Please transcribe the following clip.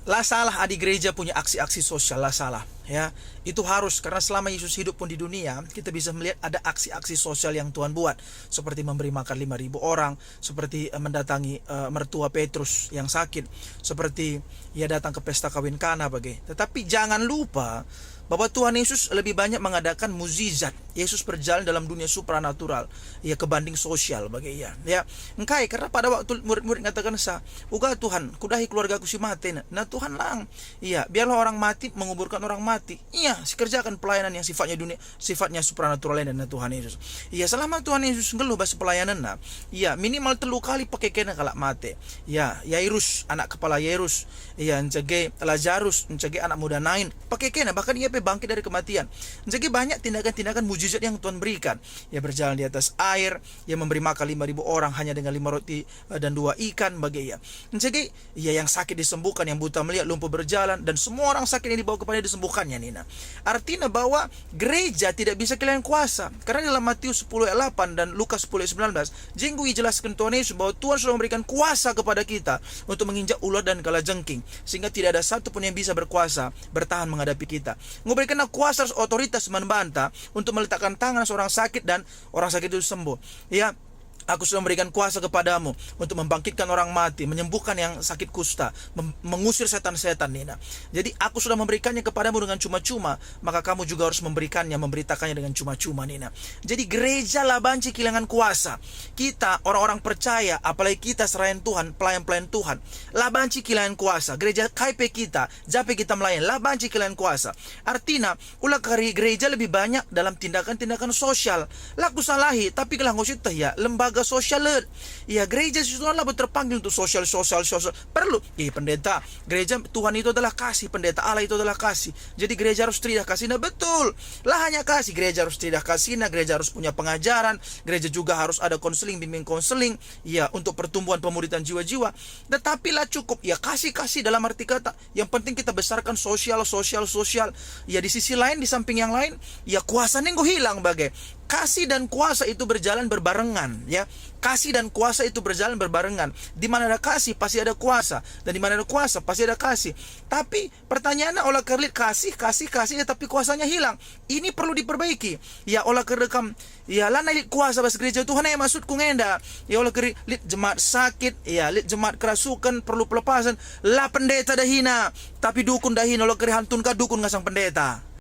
Lah salah di gereja punya aksi-aksi sosial, lah salah ya. Itu harus, karena selama Yesus hidup pun di dunia, kita bisa melihat ada aksi-aksi sosial yang Tuhan buat, seperti memberi makan 5.000 orang, seperti mendatangi mertua Petrus yang sakit, seperti ia datang ke pesta kawin Kana bagai. Tetapi jangan lupa bahwa Tuhan Yesus lebih banyak mengadakan mukjizat. Yesus berjalan dalam dunia supranatural ya, kebanding sosial bagi ia ya. Engkai karena pada waktu murid-murid mengatakan uga Tuhan kudahi keluargaku si mati. Nah Tuhan lang iya, biarlah orang mati menguburkan orang mati. Iya, kerjakan pelayanan yang sifatnya dunia, sifatnya supranatural dan Tuhan Yesus. Iya, selama Tuhan Yesus ngeluh bahas pelayanan nah, iya minimal 3 kali pakai kena kalak mati. Ya, Yairus anak kepala Yairus, iya encege Lazarus, encege anak muda Nain, pakai kena, bahkan ia bangkit dari kematian. Encege banyak tindakan-tindakan mujizat yang Tuhan berikan. Ia berjalan di atas air, ia memberi makan 5.000 orang hanya dengan 5 roti dan 2 ikan bagi ia. Encege ia yang sakit disembuhkan, yang buta melihat, lumpuh berjalan, dan semua orang sakit yang dibawa kepada disembuhkannya Nina. Artinya bahwa gereja tidak bisa kehilangan kuasa. Karena dalam Matius 10 ayat 8 dan Lukas 10 ayat 19, jenggu jelaskan Tuhan Yesus bahwa Tuhan sudah memberikan kuasa kepada kita untuk menginjak ular dan kalajengking, sehingga tidak ada satu pun yang bisa berkuasa bertahan menghadapi kita. Memberikan kuasa otoritas membantah untuk meletakkan tangan seorang sakit dan orang sakit itu sembuh. Ya, aku sudah memberikan kuasa kepadamu untuk membangkitkan orang mati, menyembuhkan yang sakit kusta, mengusir setan-setan Nina. Jadi aku sudah memberikannya kepadamu dengan cuma-cuma, maka kamu juga harus memberikannya, memberitakannya dengan cuma-cuma Nina. Jadi gereja lah banci kehilangan kuasa. Kita orang-orang percaya, apalagi kita serayan Tuhan, pelayan-pelayan Tuhan, lah banci kehilangan kuasa. Gereja kaipe kita, jape kita melayan, lah banci kehilangan kuasa. Artinya, ulah gereja lebih banyak dalam tindakan-tindakan sosial. Laku salahi, tapi kalau ngusut ya lembaga sosial. Ya, gereja Tuhan lah terpanggil untuk sosial. Perlu. Pendeta, gereja Tuhan itu adalah kasih, pendeta Allah itu adalah kasih. Jadi gereja harus teridah kasih. Nah betul. Lah hanya kasih, gereja harus teridah kasih. Nah, gereja harus punya pengajaran. Gereja juga harus ada konseling, bimbing konseling. Ya, untuk pertumbuhan pemuridan jiwa-jiwa. Tetapi lah cukup. Ya, kasih dalam arti kata. Yang penting kita besarkan sosial. Ya, di sisi lain, di samping yang lain, ya kuasanya nggak hilang bagai. Kasih dan kuasa itu berjalan berbarengan ya. Kasih dan kuasa itu berjalan berbarengan. Di mana ada kasih pasti ada kuasa, dan di mana ada kuasa pasti ada kasih. Tapi pertanyaannya olah kerlit kasih ya, tapi kuasanya hilang. Ini perlu diperbaiki. Ya olah kerekam ya lana lit kuasa bas gereja Tuhan ya maksudku ngenda. Ya olah kerit lit jemaat sakit, ya lit jemaat kerasukan perlu pelepasan. Lah pendeta dah hina, tapi dukun dah hina. Olah keri hantun ka dukun ngasang pendeta.